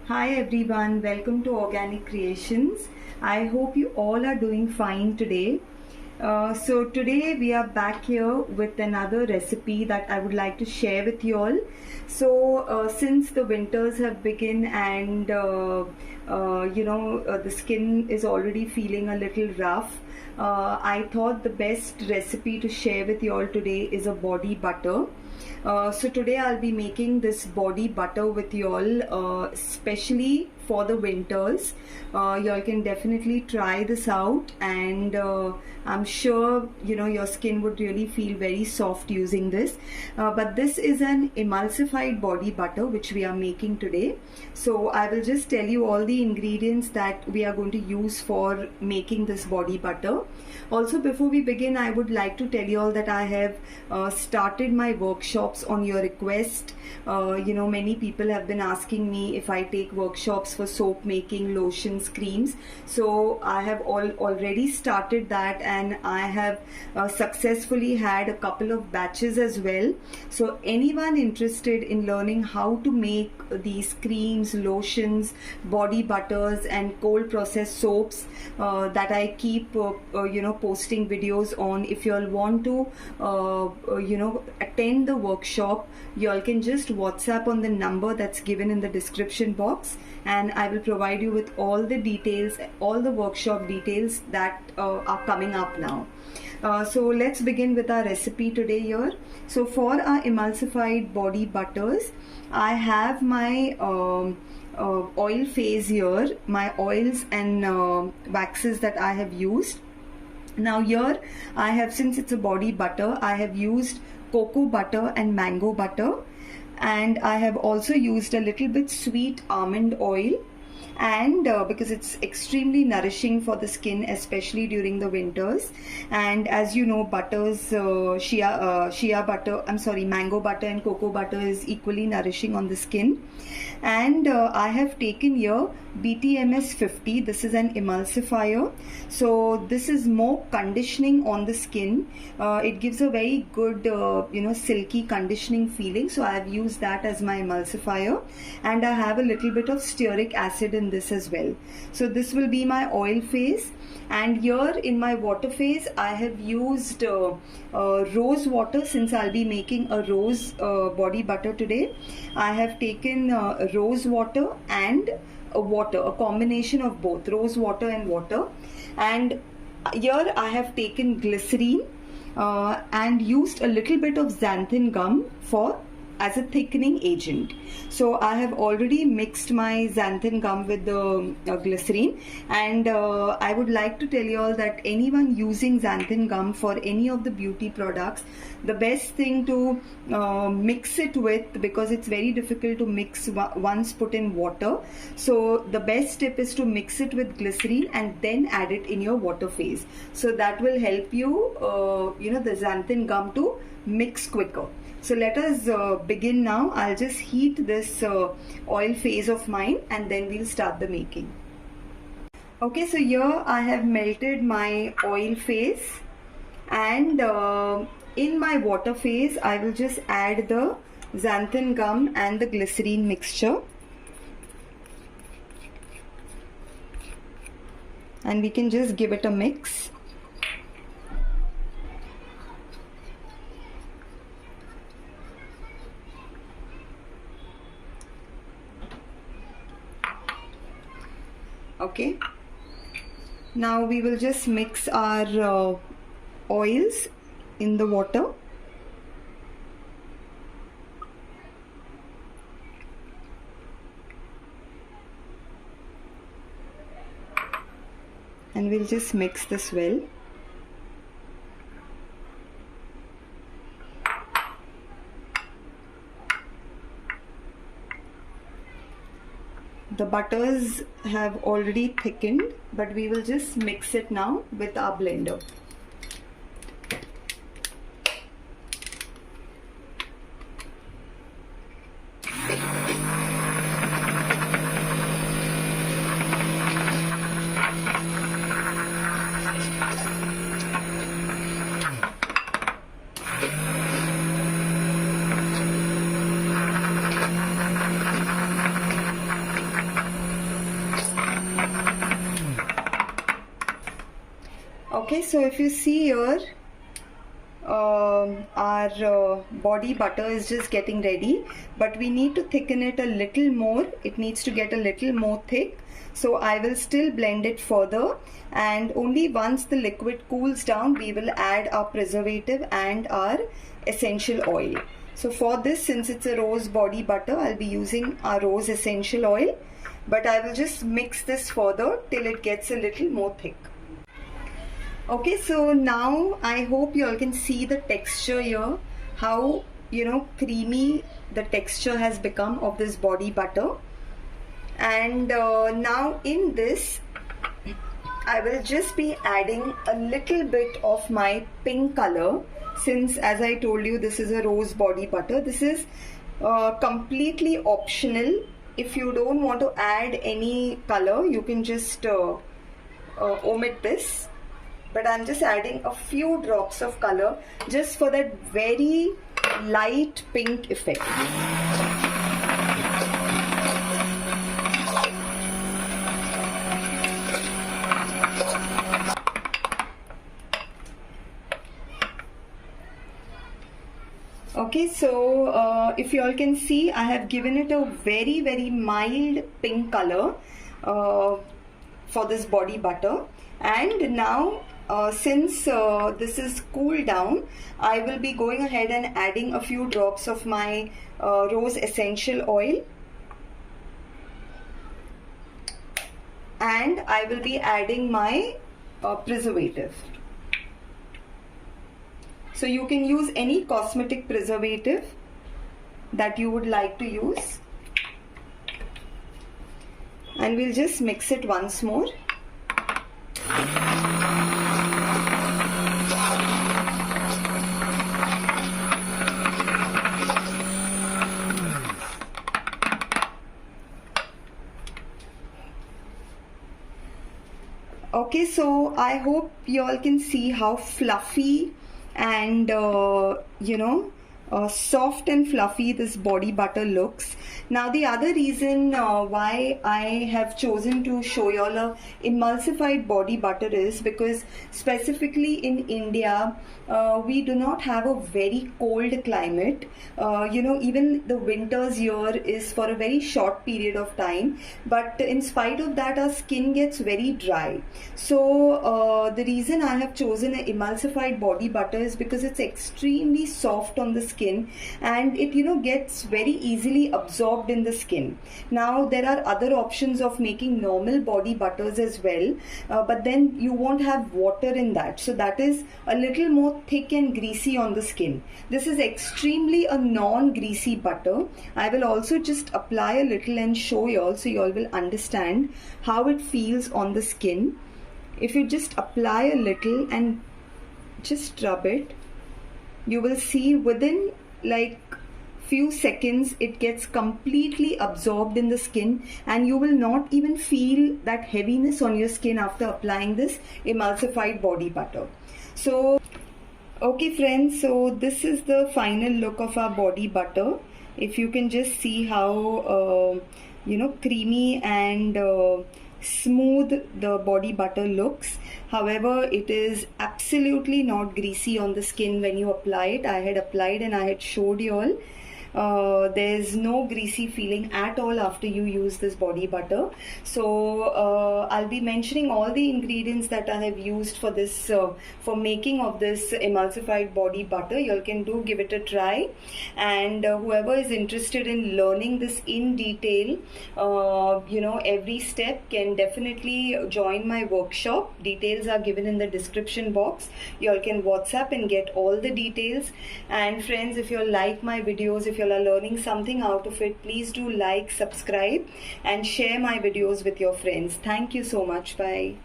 Hi everyone, welcome to Organic Creations. I hope you all are doing fine today. So today we are back here with another recipe that I would like to share with you all. So since the winters have begun and the skin is already feeling a little rough, I thought the best recipe to share with you all today is a body butter. So today I'll be making this body butter with you all, especially for the winters. Y'all can definitely try this out, and I'm sure your skin would really feel very soft using this. But this is an emulsified body butter which we are making today. So I will just tell you all the ingredients that we are going to use for making this body butter. Also, before we begin, I would like to tell you all that I have started my workshops on your request. Many people have been asking me if I take workshops for soap making, lotions, creams. So I have already started that, and I have successfully had a couple of batches as well. So anyone interested in learning how to make these creams, lotions, body butters and cold processed soaps that I keep posting videos on, if you all want to attend the workshop, you all can just WhatsApp on the number that's given in the description box, and I will provide you with all the details, all the workshop details that are coming up now. So let's begin with our recipe today here. So for our emulsified body butters, I have my oil phase here, my oils and waxes that I have used. Now here I have, since it's a body butter, I have used cocoa butter and mango butter, and I have also used a little bit sweet almond oil, and because it's extremely nourishing for the skin, especially during the winters. And as you know, butters, mango butter and cocoa butter is equally nourishing on the skin. And I have taken here BTMS 50. This is an emulsifier, so this is more conditioning on the skin. It gives a very good silky conditioning feeling, so I have used that as my emulsifier, and I have a little bit of stearic acid in this as well. So this will be my oil phase, and here in my water phase I have used rose water. Since I'll be making a rose body butter today, I have taken rose water and water, a combination of both rose water and water. And here I have taken glycerine and used a little bit of xanthan gum as a thickening agent. So I have already mixed my xanthan gum with the glycerine, and I would like to tell you all that anyone using xanthan gum for any of the beauty products, the best thing to mix it with, because it's very difficult to mix once put in water, so the best tip is to mix it with glycerine and then add it in your water phase. So that will help you the xanthan gum to mix quicker. So let us begin now. I'll just heat this oil phase of mine, and then we'll start the making. Okay, so here I have melted my oil phase, and in my water phase I will just add the xanthan gum and the glycerine mixture, and we can just give it a mix. Okay, now we will just mix our oils in the water. And we'll just mix this well. The butters have already thickened, but we will just mix it now with our blender. Okay, so if you see here, our body butter is just getting ready, but we need to thicken it a little more. It needs to get a little more thick. So I will still blend it further, and only once the liquid cools down we will add our preservative and our essential oil. So for this, since it's a rose body butter, I'll be using our rose essential oil, but I will just mix this further till it gets a little more thick. Okay, so now I hope you all can see the texture here, how creamy the texture has become of this body butter. And now in this I will just be adding a little bit of my pink color, since as I told you this is a rose body butter. This is completely optional. If you don't want to add any color, you can just omit this. But I'm just adding a few drops of color just for that very light pink effect. Okay, so if you all can see, I have given it a very mild pink color for this body butter. And now since this is cooled down, I will be going ahead and adding a few drops of my rose essential oil, and I will be adding my preservative. So you can use any cosmetic preservative that you would like to use, and we'll just mix it once more. Okay, so I hope you all can see how fluffy and soft and fluffy this body butter looks. Now the other reason why I have chosen to show you all a emulsified body butter is because specifically in India we do not have a very cold climate. Even the winters here is for a very short period of time, but in spite of that our skin gets very dry. So the reason I have chosen an emulsified body butter is because it's extremely soft on the skin, and it gets very easily absorbed in the skin. Now there are other options of making normal body butters as well, but then you won't have water in that, so that is a little more thick and greasy on the skin. This is extremely a non-greasy butter. I will also just apply a little and show you all, so you all will understand how it feels on the skin. If you just apply a little and just rub it, you will see within like few seconds it gets completely absorbed in the skin, and you will not even feel that heaviness on your skin after applying this emulsified body butter. So okay friends, so this is the final look of our body butter. If you can just see how creamy and smooth the body butter looks. However, it is absolutely not greasy on the skin when you apply it. I had applied and I had showed you all. There's no greasy feeling at all after you use this body butter. So I'll be mentioning all the ingredients that I have used for this for making of this emulsified body butter. You all can give it a try, and whoever is interested in learning this in detail, every step, can definitely join my workshop. Details are given in the description box. You all can WhatsApp and get all the details. And friends, if you all like my videos, if you are learning something out of it, please do like, subscribe and share my videos with your friends. Thank you so much. Bye.